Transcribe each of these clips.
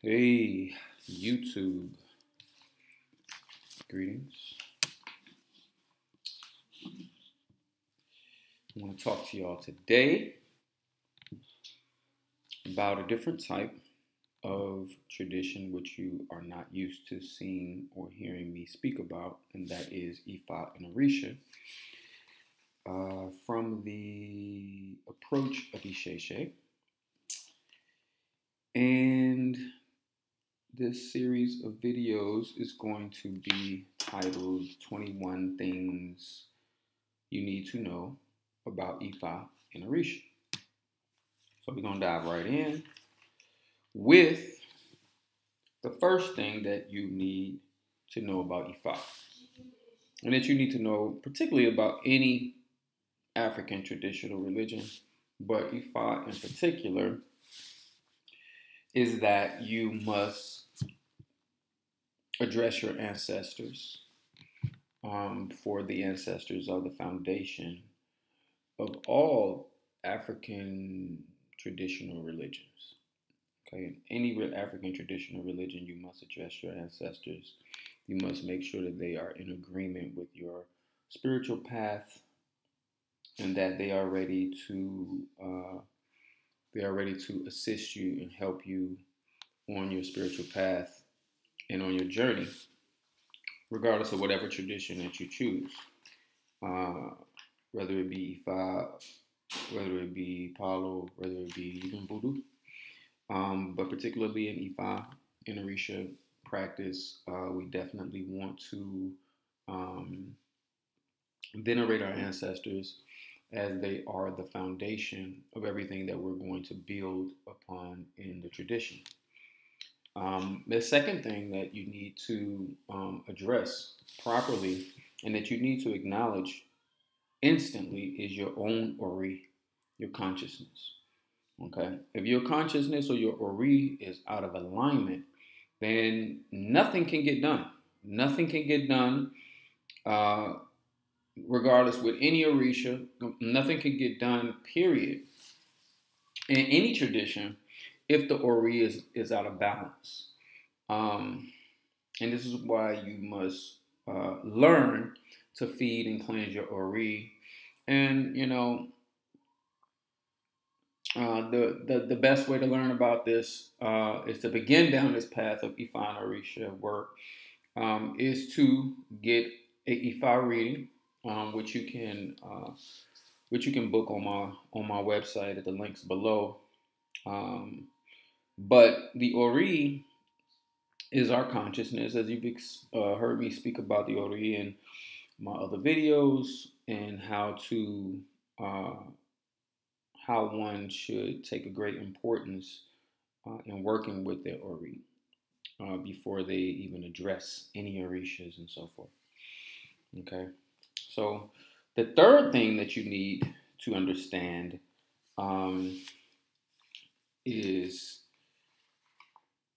Hey, YouTube. Greetings. I want to talk to y'all today about a different type of tradition which you are not used to seeing or hearing me speak about, and that is Ifa and Orisha. From the approach of Isheshe. And this series of videos is going to be titled 21 Things You Need to Know About Ifa and Orisha. So we're going to dive right in with the first thing that you need to know about Ifa. And that you need to know particularly about any African traditional religion, but Ifa in particular, is that you must address your ancestors. For the ancestors are the foundation of all African traditional religions. Okay, in any African traditional religion, you must address your ancestors. You must make sure that they are in agreement with your spiritual path, and that they are ready to assist you and help you on your spiritual path and on your journey, regardless of whatever tradition that you choose. Uh, whether it be Ifa, whether it be Palo, whether it be even Voodoo. But particularly in Ifa and Orisha practice, we definitely want to um, venerate our ancestors as they are the foundation of everything that we're going to build upon in the tradition. The second thing that you need to address properly and that you need to acknowledge instantly is your own Ori, your consciousness. Okay? If your consciousness or your Ori is out of alignment, then nothing can get done. Nothing can get done, uh, regardless with any Orisha. Nothing can get done, period, in any tradition if the Ori is out of balance. Um, and this is why you must learn to feed and cleanse your Ori. And, the best way to learn about this is to begin down this path of Ifa and Orisha work, is to get a Ifa reading, which you can book on my website at the links below. Um, but the Ori is our consciousness, as you've heard me speak about the Ori in my other videos, and uh, how one should take a great importance in working with their Ori before they even address any Orishas and so forth. Okay, so the third thing that you need to understand um, is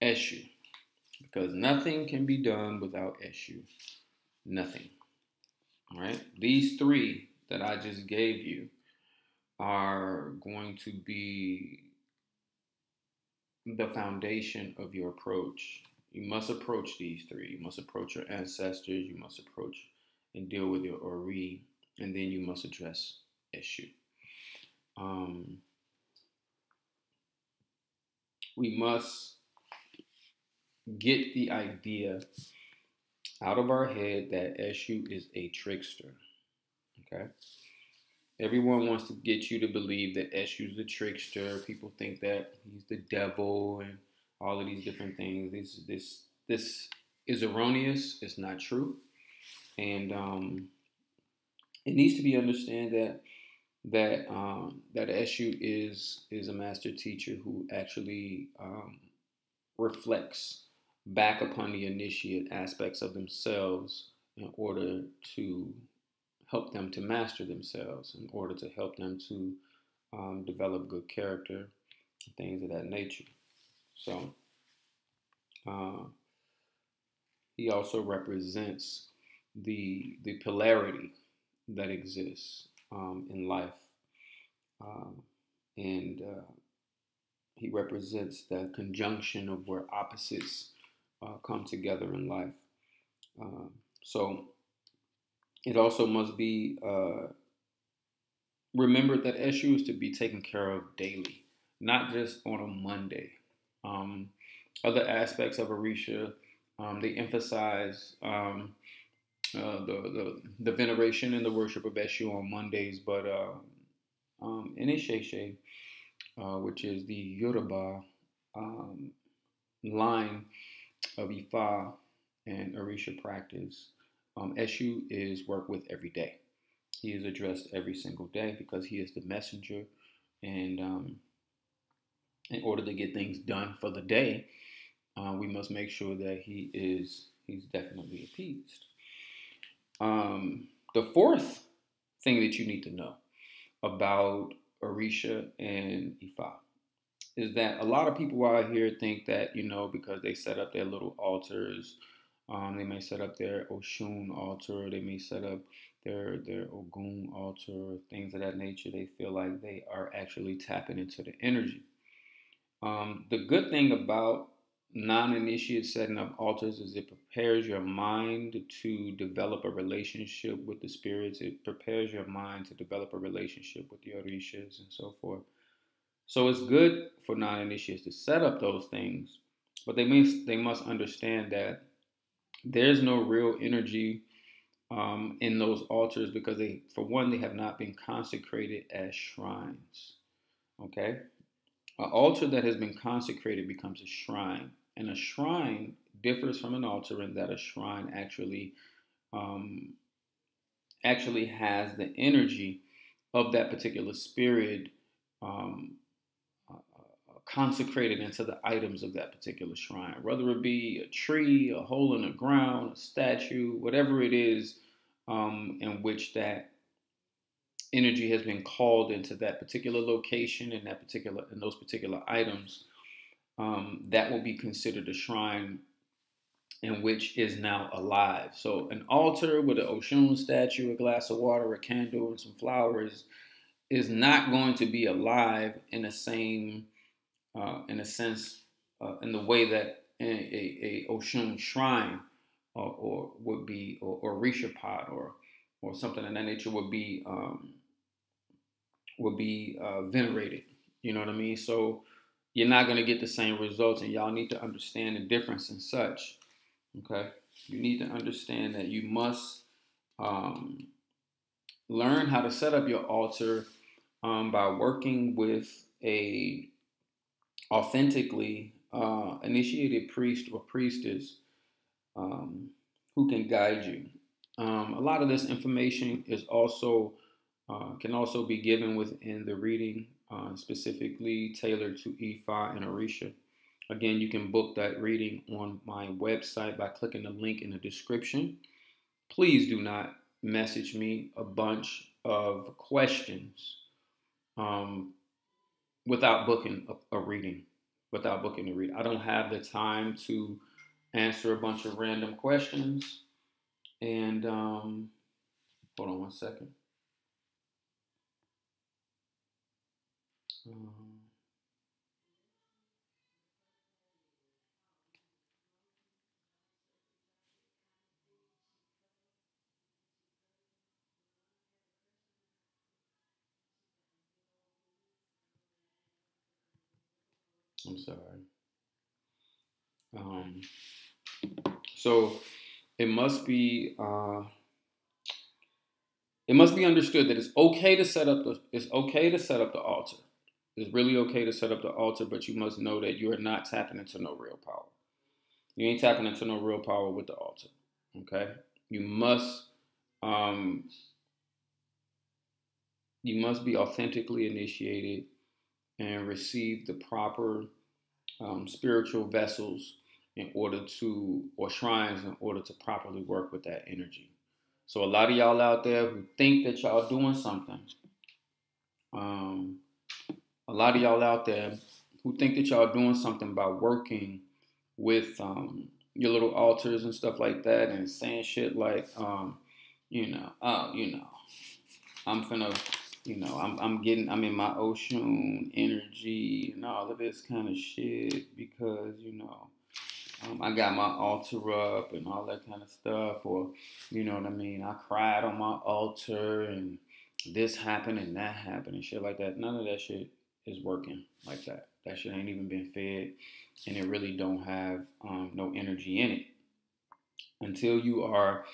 Eshu, because nothing can be done without Eshu. Nothing. All right, these three that I just gave you are going to be the foundation of your approach. You must approach these three. You must approach your ancestors. You must approach and deal with your Ori, and then you must address Eshu. Um, we must get the idea out of our head that Eshu is a trickster. Okay? Everyone wants to get you to believe that Eshu's a trickster. People think that he's the devil and all of these different things. This is erroneous. It's not true, and it needs to be understood that Eshu is a master teacher who actually reflects back upon the initiate aspects of themselves in order to help them to master themselves, in order to help them to develop good character, things of that nature. So uh, he also represents the polarity that exists in life, and He represents the conjunction of where opposites come together in life. Uh, so it also must be remembered that Eshu is to be taken care of daily, not just on a Monday. Um, Other aspects of Orisha, they emphasize the veneration and the worship of Eshu on Mondays, but Inisheshe, which is the Yoruba um, line of Ifa and Orisha practice, Eshu is worked with every day. He is addressed every single day because he is the messenger, and in order to get things done for the day, we must make sure that he's definitely appeased. The fourth thing that you need to know about Orisha and Ifa is that a lot of people out here think that, because they set up their little altars, they may set up their Oshun altar, they may set up their Ogun altar, things of that nature. They feel like they are actually tapping into the energy. The good thing about non-initiate setting up altars is it prepares your mind to develop a relationship with the spirits. It prepares your mind to develop a relationship with the orishas and so forth. So it's good for non-initiates to set up those things, but they must understand that there's no real energy in those altars because for one, they have not been consecrated as shrines. Okay, an altar that has been consecrated becomes a shrine, and a shrine differs from an altar in that a shrine um, actually has the energy of that particular spirit um, consecrated into the items of that particular shrine, whether it be a tree, a hole in the ground, a statue, whatever it is, in which that energy has been called into that particular location and those particular items. That will be considered a shrine in which is now alive. So an altar with an Oshun statue, a glass of water, a candle, and some flowers is not going to be alive in the same, in a sense, in the way that a Oshun shrine or would be, or Orisha pot or something of that nature would be venerated. You know what I mean? So you're not going to get the same results, and y'all need to understand the difference and such. Okay, you need to understand that you must um, learn how to set up your altar by working with a authentically initiated priest or priestess um, who can guide you. A lot of this information is also can also be given within the reading, specifically tailored to Ifa and Orisha. Again, you can book that reading on my website by clicking the link in the description. Please do not message me a bunch of questions um, without booking a reading. Without booking a reading, I don't have the time to answer a bunch of random questions. And hold on one second. Um, I'm sorry. Um, so it must be uh, it must be understood that it's okay to set up the altar. It's really okay to set up the altar, but you must know that you are not tapping into no real power. You ain't tapping into no real power with the altar. Okay? You must um, you must be authentically initiated and receive the proper spiritual vessels or shrines in order to properly work with that energy. So a lot of y'all out there who think that y'all doing something, um, a lot of y'all out there who think that y'all doing something by working with your little altars and stuff like that, and saying shit like, oh, I'm finna I'm in my Oshun energy and all of this kind of shit because, I got my altar up and all that kind of stuff, or you know what I mean. I cried on my altar and this happened and that happened and shit like that. None of that shit is working like that. That shit ain't even been fed, and it really don't have no energy in it until you are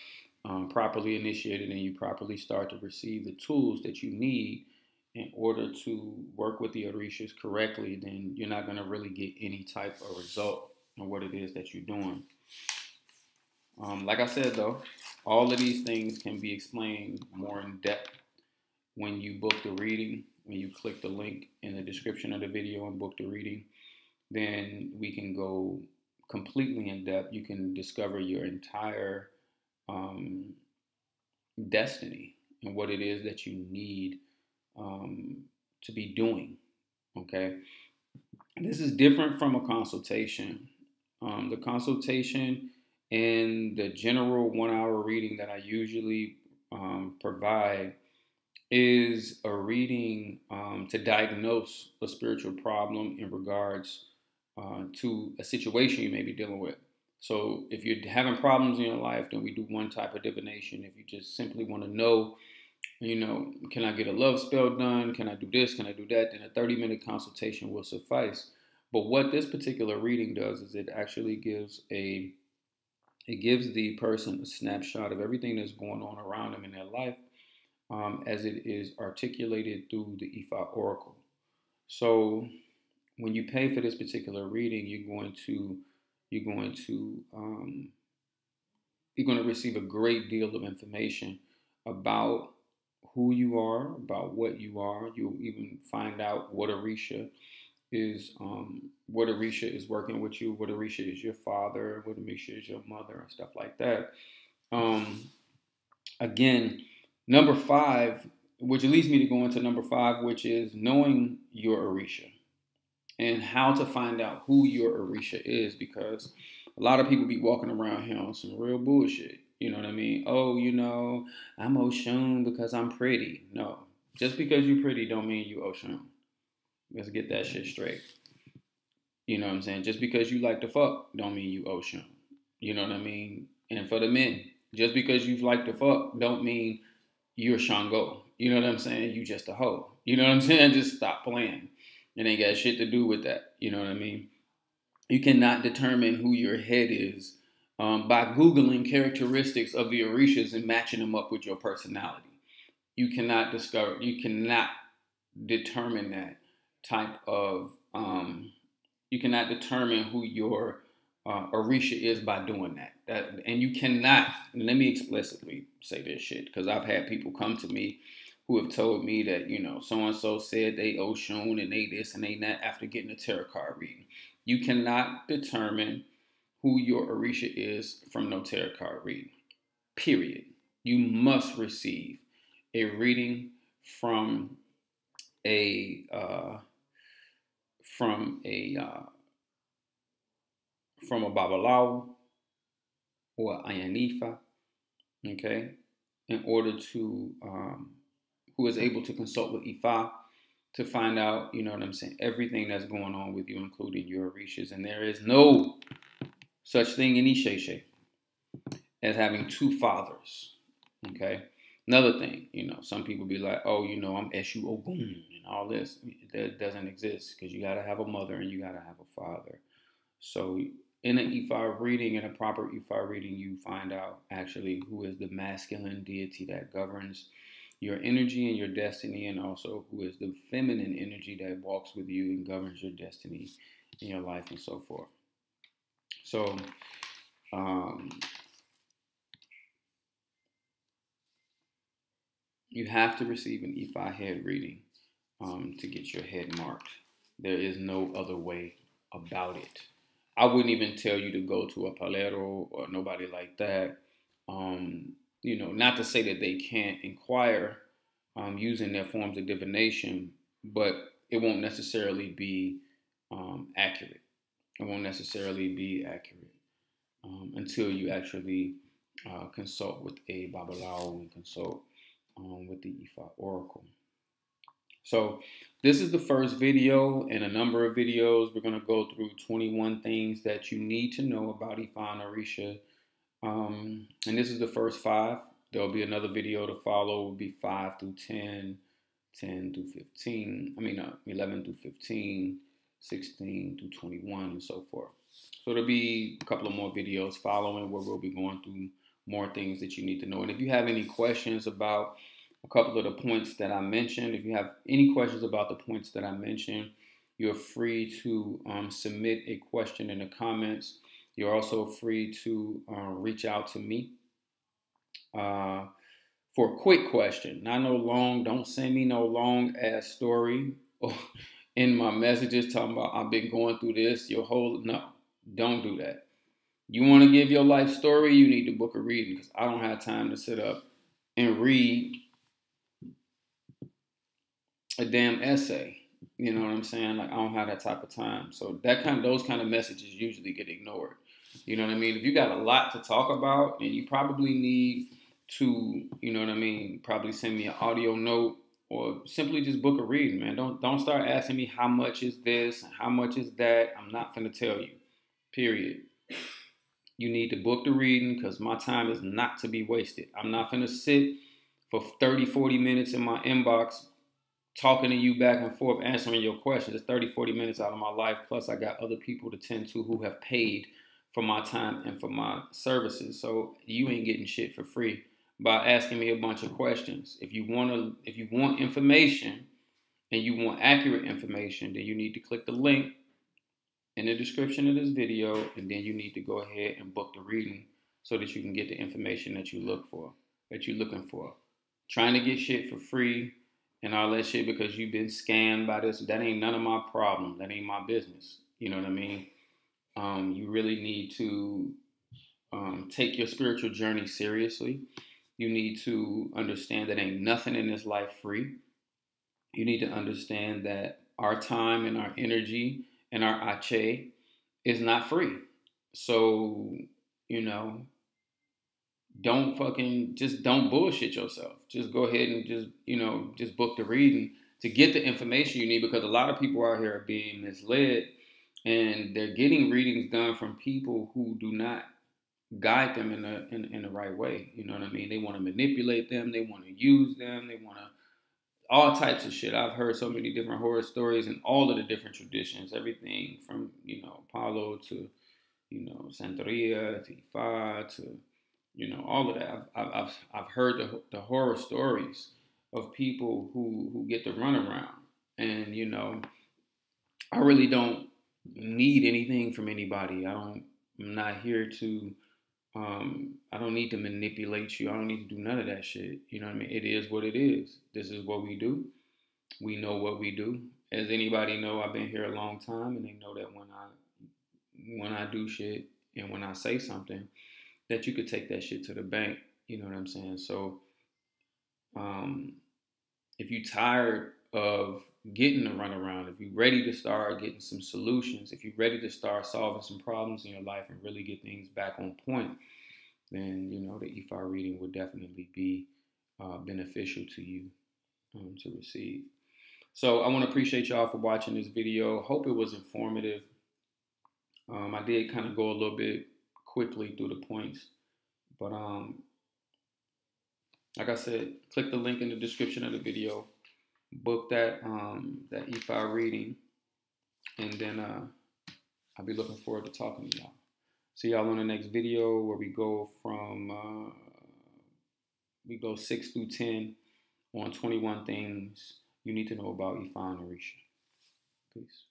properly initiated and you properly start to receive the tools that you need in order to work with the Orishas correctly. Then you're not going to really get any type of result on what it is that you're doing. Like I said, though, all of these things can be explained more in depth when you book the reading. When you click the link in the description of the video and book the reading, then we can go completely in depth. You can discover your entire um, destiny and what it is that you need um, to be doing. Okay. This is different from a consultation. The consultation and the general 1 hour reading that I usually provide is a reading to diagnose a spiritual problem in regards to a situation you may be dealing with. So if you're having problems in your life, then we do one type of divination. If you just simply want to know, can I get a love spell done? Can I do this? Can I do that? Then a 30-minute consultation will suffice. But what this particular reading does is it actually gives the person a snapshot of everything that's going on around them in their life, as it is articulated through the Ifa Oracle. So when you pay for this particular reading, you're going to you're going to receive a great deal of information about who you are, about what you are. You'll even find out what Orisha is working with you, what Orisha is your father, what Orisha is your mother, and stuff like that. Um, Again, number five, which leads me to go into number five, which is knowing your Orisha and how to find out who your Orisha is, because a lot of people be walking around here on some real bullshit. You know what I mean? Oh, I'm Oshun because I'm pretty. No, just because you're pretty don't mean you Oshun. Let's get that shit straight. You know what I'm saying? Just because you like to fuck don't mean you Oshun. You know what I mean? And for the men, just because you like to fuck don't mean you're Shango. You know what I'm saying? You just a hoe. You know what I'm saying? Just stop playing. It ain't got shit to do with that. You know what I mean? You cannot determine who your head is by Googling characteristics of the Orishas and matching them up with your personality. You cannot determine that type of, you cannot determine who your Orisha is by doing that. And you cannot, let me explicitly say this shit, because I've had people come to me who have told me that, so and so said they Oshun and they this and they that after getting a tarot card reading. You cannot determine who your Orisha is from no tarot card reading. Period. You must receive a reading from a from a from a Babalawo or Ayanifa, okay, in order to who is able to consult with Ifa to find out, you know what I'm saying, everything that's going on with you, including your Orishas. And there is no such thing in Isheshe as having two fathers, okay? Another thing, some people be like, oh, I'm Eshu Ogun and all this. That doesn't exist because you got to have a mother and you got to have a father. So in an Ifa reading, in a proper Ifa reading, you find out actually who is the masculine deity that governs your energy and your destiny, and also who is the feminine energy that walks with you and governs your destiny in your life and so forth. So, um, you have to receive an Ifa head reading to get your head marked. There is no other way about it. I wouldn't even tell you to go to a palero or nobody like that. Not to say that they can't inquire using their forms of divination, but it won't necessarily be accurate. It won't necessarily be accurate until you actually consult with a Babalao and consult with the Ifa Oracle. So this is the first video in a number of videos. We're going to go through 21 things that you need to know about Ifa and Orisha. And this is the first 5. There'll be another video to follow. Will be 5 through 10, 10 through 15. 11 through 15, 16 through 21, and so forth. So there'll be a couple of more videos following where we'll be going through more things that you need to know. And if you have any questions about a couple of the points that I mentioned, if you have any questions about the points that I mentioned, you're free to submit a question in the comments. You're also free to reach out to me uh, for a quick question. Not no long, don't send me no long ass story or in my messages talking about I've been going through this your whole, no, don't do that. You want to give your life story, you need to book a reading because I don't have time to sit up and read a damn essay. You know what I'm saying? Like I don't have that type of time. So those kind of messages usually get ignored. You know what I mean? If you got a lot to talk about and you probably need to, you know what I mean, probably send me an audio note or simply just book a reading, man. Don't start asking me how much is this and how much is that. I'm not gonna tell you. Period. You need to book the reading because my time is not to be wasted. I'm not gonna sit for 30, 40 minutes in my inbox talking to you back and forth, answering your questions. It's 30, 40 minutes out of my life. Plus, I got other people to tend to who have paid for my time and for my services. So you ain't getting shit for free by asking me a bunch of questions. If you want information and you want accurate information, then you need to click the link in the description of this video, and then you need to go ahead and book the reading so that you can get the information that you're looking for. Trying to get shit for free and all that shit because you've been scammed by this, that ain't none of my problem. That ain't my business. You know what I mean? You really need to take your spiritual journey seriously. You need to understand that ain't nothing in this life free. You need to understand that our time and our energy and our ache is not free. So, you know, don't bullshit yourself. Just go ahead and just book the reading to get the information you need because a lot of people out here are being misled and they're getting readings done from people who do not guide them in the right way. You know what I mean? They want to manipulate them, they want to use them, they want to all types of shit. I've heard so many different horror stories in all of the different traditions, everything from, Palo to, Santeria to Ifa to, all of that. I've heard the horror stories of people who get the runaround. And, I really don't need anything from anybody. I'm not here to, I don't need to manipulate you. I don't need to do none of that shit. You know what I mean? It is what it is. This is what we do. We know what we do. As anybody know, I've been here a long time, and they know that when I do shit and when I say something, that you could take that shit to the bank. You know what I'm saying? So, um, if you're tired of getting the runaround, if you're ready to start getting some solutions, if you're ready to start solving some problems in your life and really get things back on point, then the Ifa reading would definitely be beneficial to you to receive. So I want to appreciate y'all for watching this video. Hope it was informative. I did kind of go a little bit quickly through the points, but like I said, click the link in the description of the video, book that Ifa reading, and then I'll be looking forward to talking to y'all. See y'all on the next video where we go from 6 through 10 on 21 things you need to know about Ifa and Orisha. Peace.